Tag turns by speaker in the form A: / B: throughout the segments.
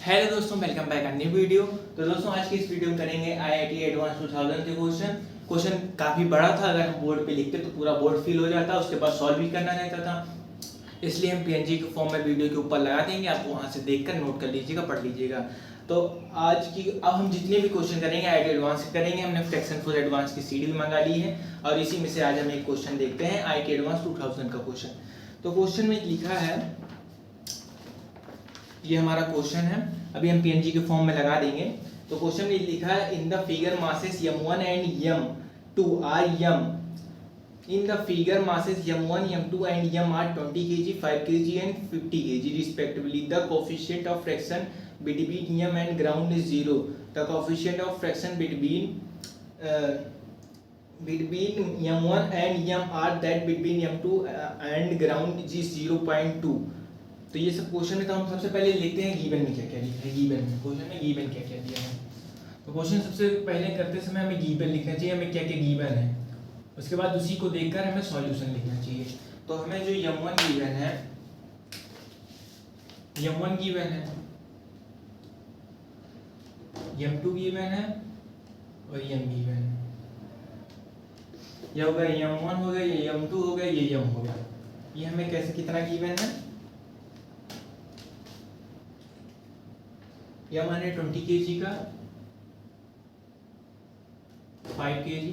A: Hello दोस्तों, welcome back new video. तो दोस्तों आज की इस वीडियो में करेंगे आईआईटी एडवांस 2000 के क्वेश्चन काफ़ी बड़ा था। अगर हम बोर्ड पे लिखते तो पूरा बोर्ड फिल हो जाता, उसके बाद सॉल्व भी करना रहता था। इसलिए हम पीएनजी के फॉर्म में वीडियो के ऊपर लगा देंगे, आप वहाँ से देखकर नोट कर लीजिएगा, पढ़ लीजिएगा। तो आज की अब हम जितने भी क्वेश्चन करेंगे आईआईटी एडवांस से करेंगे। हमने फ्रैक्शन फॉर एडवांस की सीडी भी मंगा ली है और इसी में से आज हम एक क्वेश्चन देखते हैं आईआईटी एडवांस 2000 का क्वेश्चन। तो क्वेश्चन में लिखा है, ये हमारा क्वेश्चन है, अभी हम पीएनजी के फॉर्म में लगा देंगे। तो क्वेश्चन में लिखा है, in the figure masses m1 and m2 are m in the figure masses m1 m2 and m are 20 kg 5 kg and 50 kg respectively. The coefficient of fraction between m and ground is 0. The coefficient of fraction between m1 and m are that between m2 and ground is 0.2. तो ये सब question में तो हम सबसे पहले लिखते हैं गिवन में क्या क्या लिखा है। गिवन में क्वेश्चन में गिवन क्या क्या दिया है। तो क्वेश्चन सबसे पहले करते समय हमें गिवन लिखना चाहिए, हमें क्या क्या गिवन है। उसके बाद उसी को देखकर हमें सॉल्यूशन लिखना चाहिए। तो हमें जो m1 गिवन है, m1 गिवन है, m2 गिवन है और m गिवन है। यह हो गया m1 हो गया, ये m2 हो गया, ये m हो गया। ये हमें कैसे कितना गिवन है, यह माने 20 kg का, 5 kg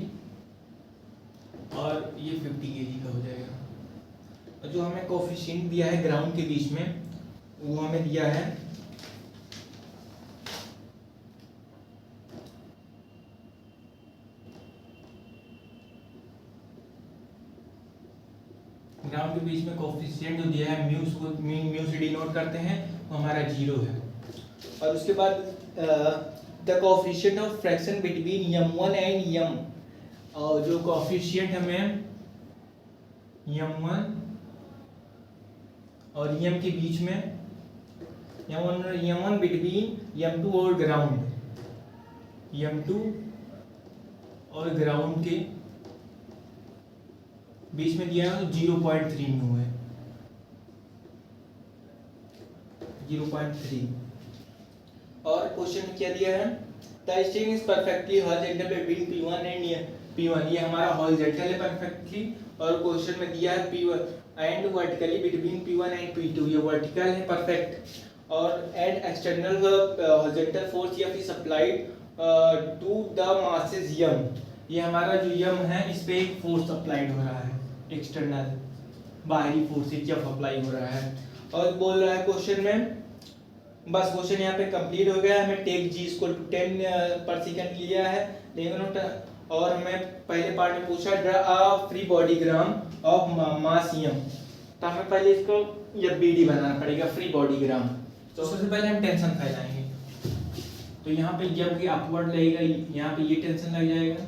A: और ये 50 kg का हो जाएगा। और जो हमें कोफिशिएंट दिया है ग्राउंड के बीच में, वो हमें दिया है ग्राउंड के बीच में कोफिशिएंट जो दिया है म्यू, उसको म्यू से डिनोट करते हैं, तो हमारा 0 है। और उसके बाद the coefficient of fraction between m1 and m, और जो कोफिशिएंट हमें m1 और m के बीच में, m1 बिटवीन m2 और ग्राउंड, m2 और ग्राउंड के बीच में दिया है, तो 0.3 म्यू है, 0.3। और क्वेश्चन में क्या दिया है, the string is perfectly horizontal between P1 and P1, ये हमारा हॉरिजॉन्टल है परफेक्टली। और क्वेश्चन में दिया है P1 and vertically between P1 and P2, ये वर्टिकल है परफेक्ट। और and external horizontal force F is applied to the masses m, ये हमारा जो m है इस पे एक फोर्स अप्लाइड हो रहा है, एक्सटर्नल बाहरी फोर्स F अप्लाई हो रहा है। और बोल रहा है क्वेश्चन में, बस क्वेश्चन यहाँ पे कंप्लीट हो गया। हमें टेक g इक्वल टू 10 पर सेकंड लिया है, लेकिन और हमें पहले पार्ट में पूछा draw a free body gram of mass m, तो हमें पहले इसको FBD बनाना पड़ेगा, फ्री बॉडी ग्राम। तो सबसे पहले हम टेंशन फैलाएंगे, तो यहाँ पे जब कि अपवर्ड लगेगा, यहाँ पे ये टेंशन लग जाएगा,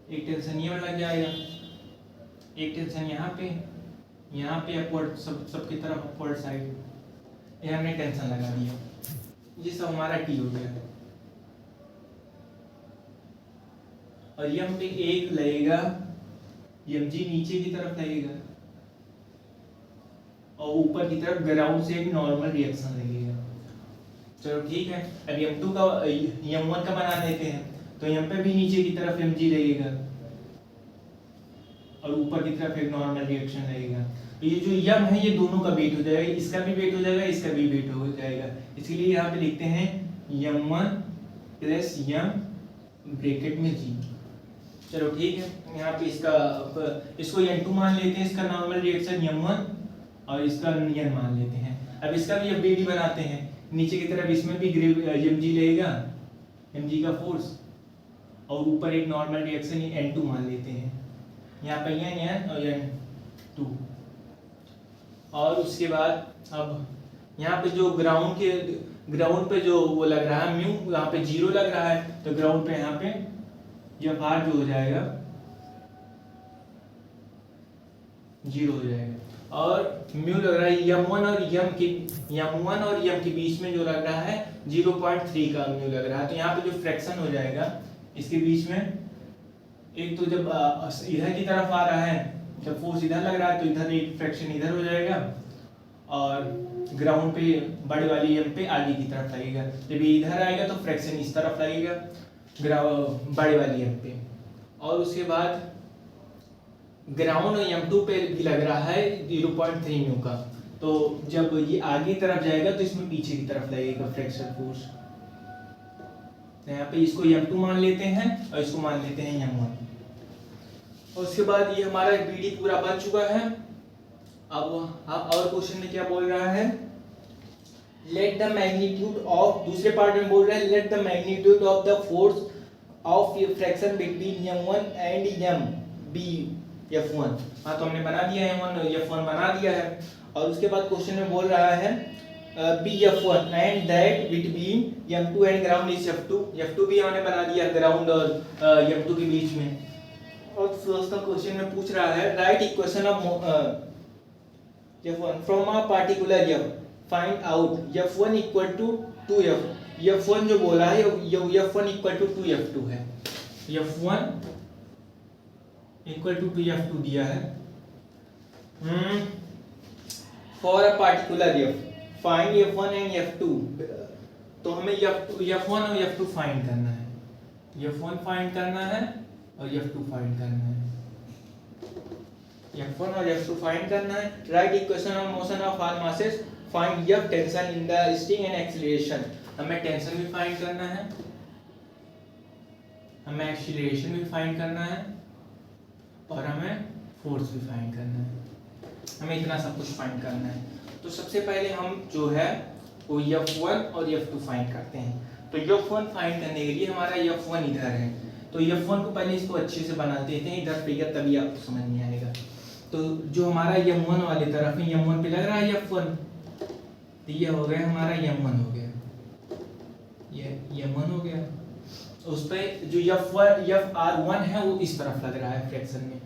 A: एक टेंशन ये लग जाएगा, एक टेंशन यहाँ पे अपवर्ड, सबकी तरफ अपवर्ड साइड, ये हमने टेंशन लगा दिया। ये सब हमारा T हो गया। और ये हम पे एक लगेगा, mg नीचे की तरफ लगेगा और ऊपर की तरफ ग्राउंड से एक नॉर्मल रिएक्शन लगेगा। चलो ठीक है, अब m2 का m1 का बना देते हैं, तो m पे भी नीचे की तरफ mg लगेगा और ऊपर की तरफ एक नॉर्मल रिएक्शन लगेगा। तो ये जो m है ये दोनों का वेट हो जाएगा, इसका भी वेट हो जाएगा, इसका भी वेट हो जाएगा। इसलिए यहाँ पे लिखते हैं m1 प्लस m ब्रैकेट में g। चलो ठीक है, यहाँ पे इसको n2 मान लेते हैं, इसका नॉर्मल रिएक्शन m1 और इसका n मान लेते हैं। अब इसका भी FBD बनाते हैं, नीचे की तरफ इसमें भी mg लगेगा, mg का फोर्स, और ऊपर एक नॉर्मल रिएक्शन n2 मान लेते हैं, यहाँ पे n और n2। और उसके बाद अब यहाँ पे जो ग्राउंड पे जो वो लग रहा है म्यू, यहाँ पे 0 लग रहा है, तो ग्राउंड पे यहाँ पे यह भार जो हो जाएगा 0 हो जाएगा। और म्यू लग रहा है m1 और m के बीच में जो लग रहा है 0.3 का म्यू लग रहा है। तो यहाँ पे जो फ्रैक्शन हो जाएगा इसके बीच में, एक तो जब इधर की तरफ आ रहा है जब फोर्स इधर लग रहा है तो इधर एक फ्रैक्शन इधर हो जाएगा और ग्राउंड पे बड़े वाली एम पे आगे की तरफ लगेगा। जब ये इधर आएगा तो फ्रैक्शन इस तरफ लगेगा बड़े वाली एम पे। और उसके बाद ग्राउंड M2 पे भी लग रहा है 0.3 न्यू का, तो जब ये आगे की तरफ जाएगा तो इसमें पीछे की तरफ लगेगा फ्रैक्शन फोर्स। यहाँ पे इसको M2 मान लेते हैं और इसको मान लेते हैं M1। और उसके बाद ये हमारा BD पूरा बन चुका है। अब और क्वेश्चन में क्या बोल रहा है, लेट द मैग्नीट्यूड ऑफ, दूसरे पार्ट में बोल रहा है let the magnitude of the force of fraction between M1 and F1। हाँ तो हमने बना दिया है M1 F1 बना दिया है। और उसके बाद क्वेश्चन में बोल रहा है F1 and that between M2 and ground is F2 भी हमने बना दिया ग्राउंड और M2 के बीच में। और दोस्तों क्वेश्चन में पूछ रहा है right equation of F1 from a particular F, find out F1 equal to 2F। F1 जो बोला है F1 इक्वल टू 2F2 है। F1 इक्वल टू 2F2 दिया है। For a particular F, find F1 and F2। तो हमें F1 और F2 find करना है, F1 फाइंड करना है और F2 फाइंड करना है। F1 और F2 फाइंड करना है। Right equation of motion of all masses, find F tension in the string and acceleration. हमें टेंशन भी फाइंड करना है, हमें एक्सीलरेशन भी फाइंड करना है और हमें फोर्स भी फाइंड करना है। हमें इतना सब कुछ फाइंड करना है। तो सबसे पहले हम जो है वो F1 और F2 फाइंड करते हैं। तो F1 फाइंड करने के लिए हमारा F1 इधर है, तो F1 को पहले इसको अच्छे से बना देते हैं इधर फिगर, तभी आपको समझ में आएगा। तो जो हमारा M1 वाली तरफ है M1 पे लग रहा है F1, तो ये हो गया हमारा M1 हो गया, ये M1 हो गया। उस पे जो FR1 है वो इस तरफ लग रहा है फ्रैक्शन में,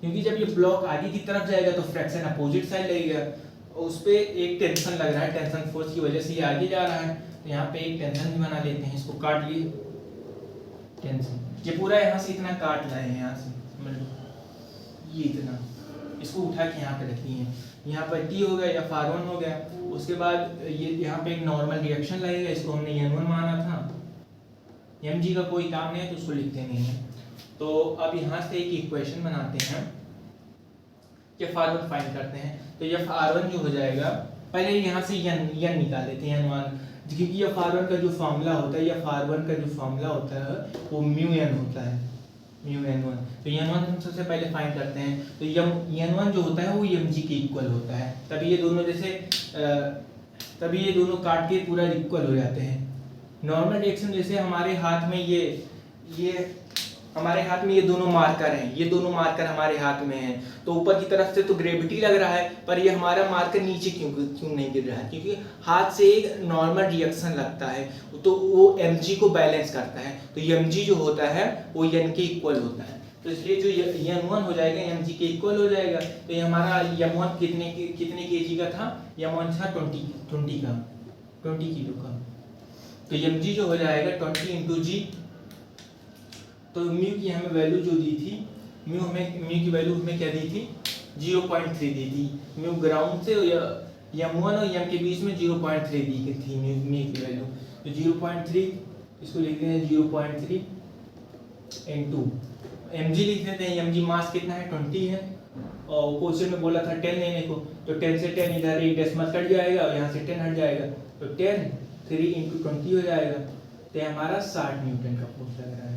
A: क्योंकि जब ये ब्लॉक आगे की तरफ जाएगा तो फ्रैक्शन अपोजिट साइड लगेगा। उस पे एक टेंशन लग रहा है, टेंशन फोर्स की वजह से ये आगे जा रहा है। तो यहाँ पे एक टेंशन भी बना लेते हैं, इसको काट लिए टेंशन, ये पूरा यहाँ से इतना काट लाए हैं, यहाँ से ये इतना, इसको उठा के यहाँ पे रखी है। यहाँ पर T हो गया, FR1 हो गया। उसके बाद ये यहाँ पे एक नॉर्मल रिएक्शन लगेगा, इसको हमने N1 माना था। mg का कोई काम नहीं है तो उसको लिखते नहीं है। तो अब यहाँ से एक इक्वेशन बनाते हैं, F1 फाइंड करते हैं। तो F1 जो हो जाएगा, पहले यहाँ से n निकाल लेते हैं N1, क्योंकि F1 का जो फॉर्मूला होता है, F1 का जो फॉर्मूला होता है वो μn होता है, μn1। तो n1 हम सबसे पहले फाइंड करते हैं। तो n1 जो होता है वो mg के इक्वल होता है, तभी ये दोनों तभी ये दोनों काट के पूरा इक्वल हो जाते हैं। नॉर्मल रिएक्शन जैसे हमारे हाथ में ये हमारे हाथ में ये दोनों मार्कर हैं, ये दोनों मार्कर हमारे हाथ में हैं, तो ऊपर की तरफ से तो ग्रेविटी लग रहा है, पर ये हमारा मार्कर नीचे क्यों नहीं गिर रहा है, क्योंकि हाथ से एक नॉर्मल रिएक्शन लगता है तो वो mg को बैलेंस करता है। तो mg जो होता है वो n के इक्वल होता है, तो इसलिए जो n1 हो जाएगा mg के इक्वल हो जाएगा। तो ये हमारा m1 कितने kg का था, m1 था 20 किलो का। तो mg जो हो जाएगा 20 इंटू जी। तो म्यू की हमें वैल्यू जो दी थी, म्यू की वैल्यू हमें क्या दी थी, 0.3 दी थी। म्यू ग्राउंड से m1 और m के बीच में 0.3 दी थी म्यू की वैल्यू। तो 0.3 इसको लिखते हैं 0.3 इंटू mg लिख देते हैं। mg मास कितना है 20 है, और क्वेश्चन में बोला था 10 लेने को, तो 10 से 10 इधर एक डेसिमल कट जाएगा और यहाँ से 10 हट जाएगा, तो 10 3 इंटू 20 हो जाएगा। तो हमारा 60 न्यूटन का फोर्स लग रहा है।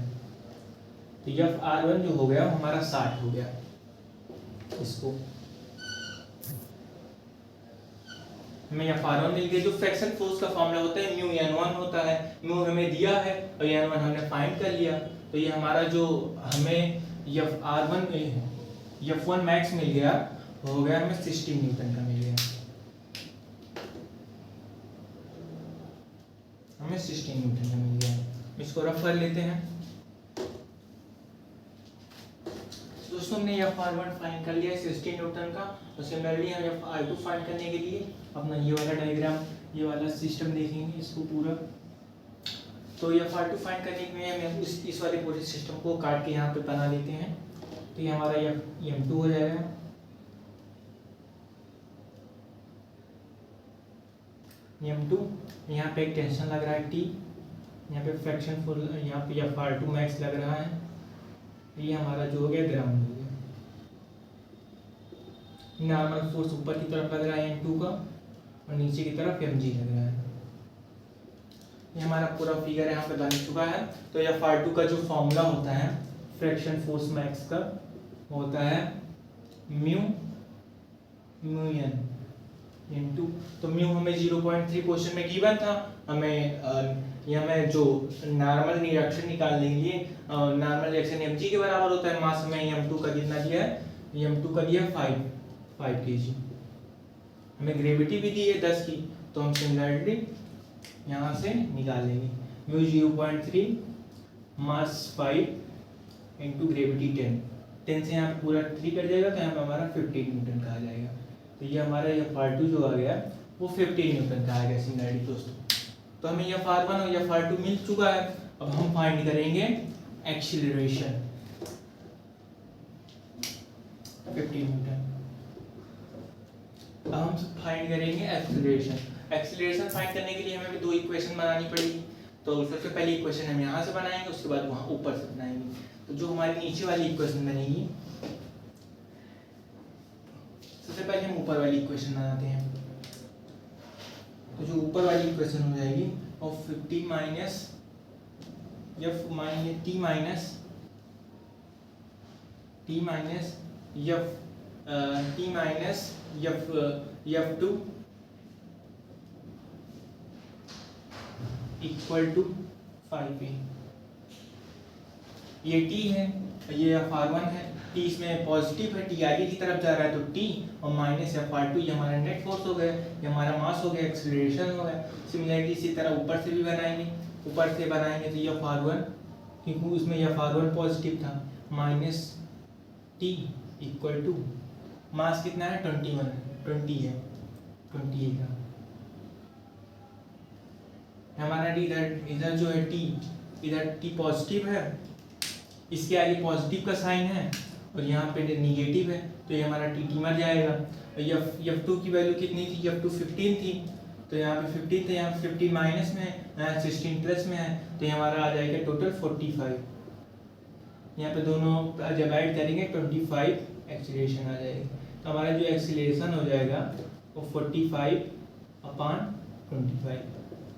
A: तो F1 जो हो गया हमारा 60 हो गया। इसको हमें F1 मिल गया। जो फ्रैक्शन फोर्स का फॉर्मूला होता है म्यू n1 होता है, म्यू हमें दिया है और n1 हमने फाइंड कर लिया। तो ये हमारा जो हमें F1 मैक्स मिल गया हो गया हमें 60 न्यूटन का मिल गया, हमें 60 न्यूटन का मिल गया। इसको रफ कर लेते हैं। दोस्तों हमने F1 फाइंड कर लिया 60 न्यूटन का। तो सिमिलरली हम F2 फाइंड करने के लिए अपना ये वाला डायग्राम, ये वाला सिस्टम देखेंगे इसको पूरा। तो F2 फाइंड करने के लिए हम इस वाले पूरे सिस्टम को काट के यहाँ पे बना लेते हैं। तो ये हमारा M2 हो जाएगा। M2, यहाँ पे एक टेंशन लग रहा है T, यहाँ पे फ्रैक्शन फुल, यहाँ पे Fr2 मैक्स लग रहा है। ये हमारा जो हो गया ग्राउंड हो गया। नॉर्मल फोर्स ऊपर की तरफ लग रहा है M2 का और नीचे की तरफ Mg लग रहा है। ये हमारा पूरा फिगर यहाँ पे बन चुका है। तो Fr2 का जो फॉर्मूला होता है फ्रैक्शन फोर्स मैक्स का होता है म्यू n इनटू, तो म्यू हमें 0.3 क्वेश्चन में गिवन था। हमें जो नॉर्मल रिएक्शन निकालने के लिए नॉर्मल रिएक्शन mg के बराबर होता है। मास में m2 का कितना दिया है, m2 का दिया है 5 kg। हमें ग्रेविटी भी दी है 10 की, तो हम सिमिलरली यहाँ से निकाल लेंगे। म्यू 0.3 मास 5 इंटू ग्रेविटी 10 से यहाँ पे पूरा 3 कट जाएगा, तो यहाँ पे हमारा 15 न्यूटन का आ जाएगा। तो ये हमारा Fr2 जो आ गया वो 15 न्यूटन का आ गया सिमिलरली दोस्तों। तो हमें Fr1 और Fr2 मिल चुका है। अब हम फाइंड करेंगे एक्सीलरेशन 15 न्यूटन। अब हम फाइंड करेंगे एक्सीलरेशन फाइंड करने के लिए हमें भी दो इक्वेशन बनानी पड़ेगी। तो सबसे पहले इक्वेशन हम यहाँ से बनाएंगे, उसके बाद वहाँ ऊपर से बनाएंगे। तो जो हमारी नीचे वाली इक्वेशन बनेगी, सबसे पहले हम ऊपर वाली इक्वेशन बनाते हैं। तो जो ऊपर वाली इक्वेशन हो जाएगी और 15 minus F minus T minus F2 equal to 5a। ये T है, ये Fr1 है। T इसमें पॉजिटिव है, T आगे की तरफ जा रहा है, तो T और माइनस Fr2 ये हमारा नेट फोर्स हो गया, ये हमारा मास हो गया, एक्सीलरेशन हो गया। सिमिलरली इसी तरह ऊपर से भी बनाएंगे। ऊपर से बनाएंगे तो ये Fr1, क्योंकि उसमें ये Fr1 पॉजिटिव था, minus T equal to mass कितना है 20 है का हमारा इधर जो है इधर T पॉजिटिव है, इसके आगे पॉजिटिव का साइन है और यहाँ पे निगेटिव है, तो ये हमारा T मर जाएगा। F2 की वैल्यू कितनी थी, F2 15 थी, तो यहाँ पे 15 थे, यहाँ 15 माइनस में है, यहाँ 16 प्लस में है, तो ये हमारा आ जाएगा टोटल 45। यहाँ पे दोनों जब ऐड करेंगे 25 एक्सीलरेशन आ जाएगी। तो हमारा जो एक्सीलरेशन हो जाएगा वो 45/25।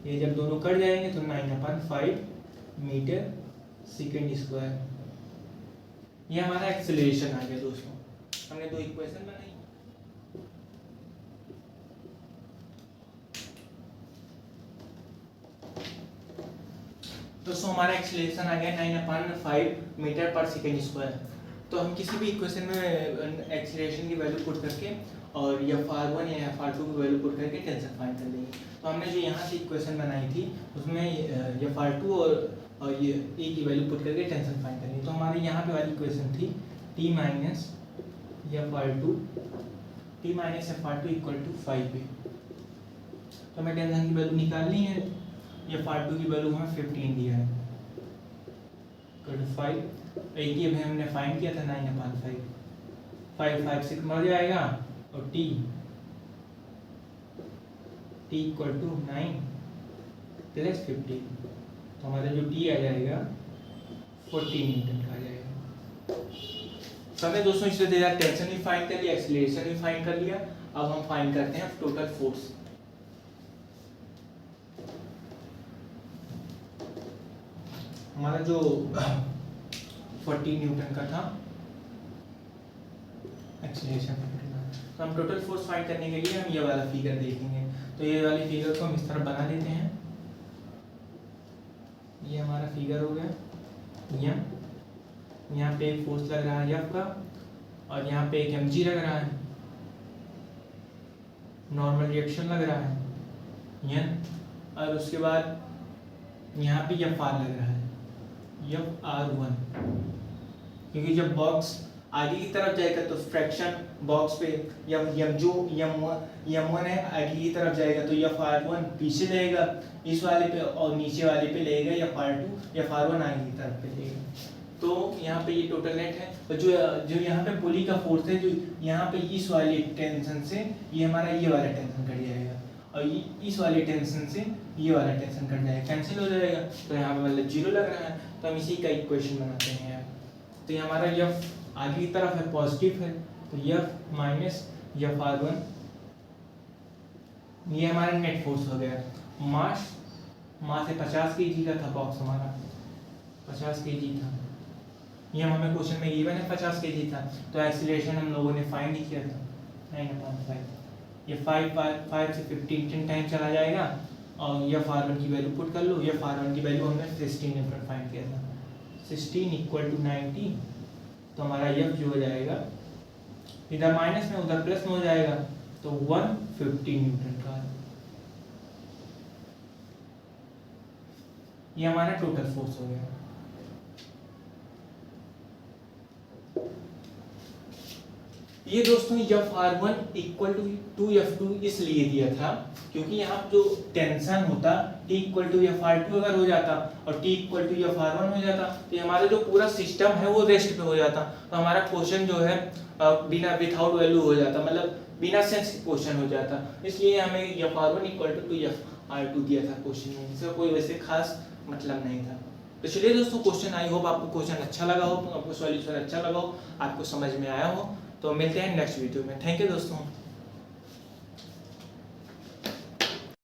A: ये जब दोनों कट जाएंगे तो 9/5 मीटर सेकेंड स्क्वायर। ये हमारा एक्सीलरेशन आ गया दोस्तों। हमने दो इक्वेशन बनाई। दोस्तों हमारा एक्सीलरेशन आ गया 9/5 मीटर पर सेकेंड स्क्वायर। तो हम किसी भी इक्वेशन में एक्सीलरेशन की वैल्यू पुट करके और Fr1 या Fr2 की वैल्यू पुट करके टेंशन फाइंड कर लेंगे। तो हमने जो यहाँ से इक्वेशन बनाई थी उसमें Fr2 और ये ए की वैल्यू पुट करके टेंशन फाइंड करनी। तो हमारे यहाँ पे वाली इक्वेशन थी T minus Fr2 equal to 5a। तो हमें टेंशन की वैल्यू निकालनी है। Fr2 की वैल्यू हमें 15 दिया है, 5 A की अभी हमने फाइंड किया था 9/5, 5 से मर जाएगा और T इक्वल टू 9 प्लस 15, तो हमारा जो T आ जाएगा 14 न्यूटन का आ जाएगा। तो हमने दोस्तों इससे दिया टेंशन भी फाइंड कर लिया, एक्सीलरेशन भी फाइंड कर लिया। अब हम फाइंड करते हैं टोटल फोर्स। हमारा जो 40 न्यूटन का था एक्सीलरेशन, तो हम टोटल फोर्स फाइंड करने के लिए हम ये वाला फिगर देखेंगे। तो ये वाली फिगर को हम इस तरह बना देते हैं। ये हमारा फिगर हो गया। यहाँ पे एक फोर्स लग रहा है F का और यहाँ पे एक mg लग रहा है, नॉर्मल रिएक्शन लग रहा है N, और उसके बाद यहाँ पे Fr लग रहा है, Fr1, क्योंकि जब बॉक्स आगे की तरफ जाएगा तो फ्रैक्शन बॉक्स पे M1 है आगे की तरफ जाएगा तो Fr1 पीछे लेगा इस वाले पे और नीचे वाले पे लेगा Fr2, Fr1 आगे की तरफ पे लेगा। तो यहाँ पे ये टोटल नेट है, और जो जो यहाँ पे पुली का फोर्स है, जो यहाँ पे इस वाले टेंशन से ये हमारा ये वाला टेंशन कट जाएगा, और इस वाले टेंशन से ये वाला टेंशन कट जाएगा, कैंसिल हो जाएगा, तो यहाँ पे मतलब 0 लग रहा है। तो हम इसी का इक्वेशन बनाते हैं यार। तो ये हमारा F आगे की तरफ है, पॉजिटिव है, तो F माइनस F(r1), ये हमारा नेट फोर्स हो गया। मास है 50 kg का था, बॉक्स हमारा 50 kg था, ये हमें क्वेश्चन में गिवन है 50 kg था। तो एक्सीलरेशन हम लोगों ने फाइंड किया था 9/5, ये 5 से 15 10 टाइम चला जाएगा, और F(r1) की वैल्यू पुट कर लो। F(r1) की वैल्यू हमने 16 न्यूटन फाइंड किया था, 16 = 90। तो हमारा F जो हो जाएगा, इधर माइनस में उधर प्लस में हो जाएगा, तो 150 न्यूटन का ये हमारा टोटल फोर्स हो गया। ये दोस्तों F(r1) = 2F2 इसलिए दिया था क्योंकि यहाँ जो टेंशन होता T = F(r2) अगर हो जाता और T = F(r1) हो जाता, तो हमारा जो पूरा सिस्टम है वो रेस्ट पे हो जाता। तो हमारा क्वेश्चन जो है बिना विदाउट वैल्यू हो जाता, मतलब बिना सेंस क्वेश्चन हो जाता। इसलिए हमें F(r1) = 2F(r2) दिया था क्वेश्चन में, इसका कोई वैसे खास मतलब नहीं था। तो चलिए दोस्तों, क्वेश्चन आई होप आपको क्वेश्चन अच्छा लगा हो, आपको सॉल्यूशन अच्छा लगा हो, आपको समझ में आया हो। तो मिलते हैं नेक्स्ट वीडियो में। थैंक यू दोस्तों।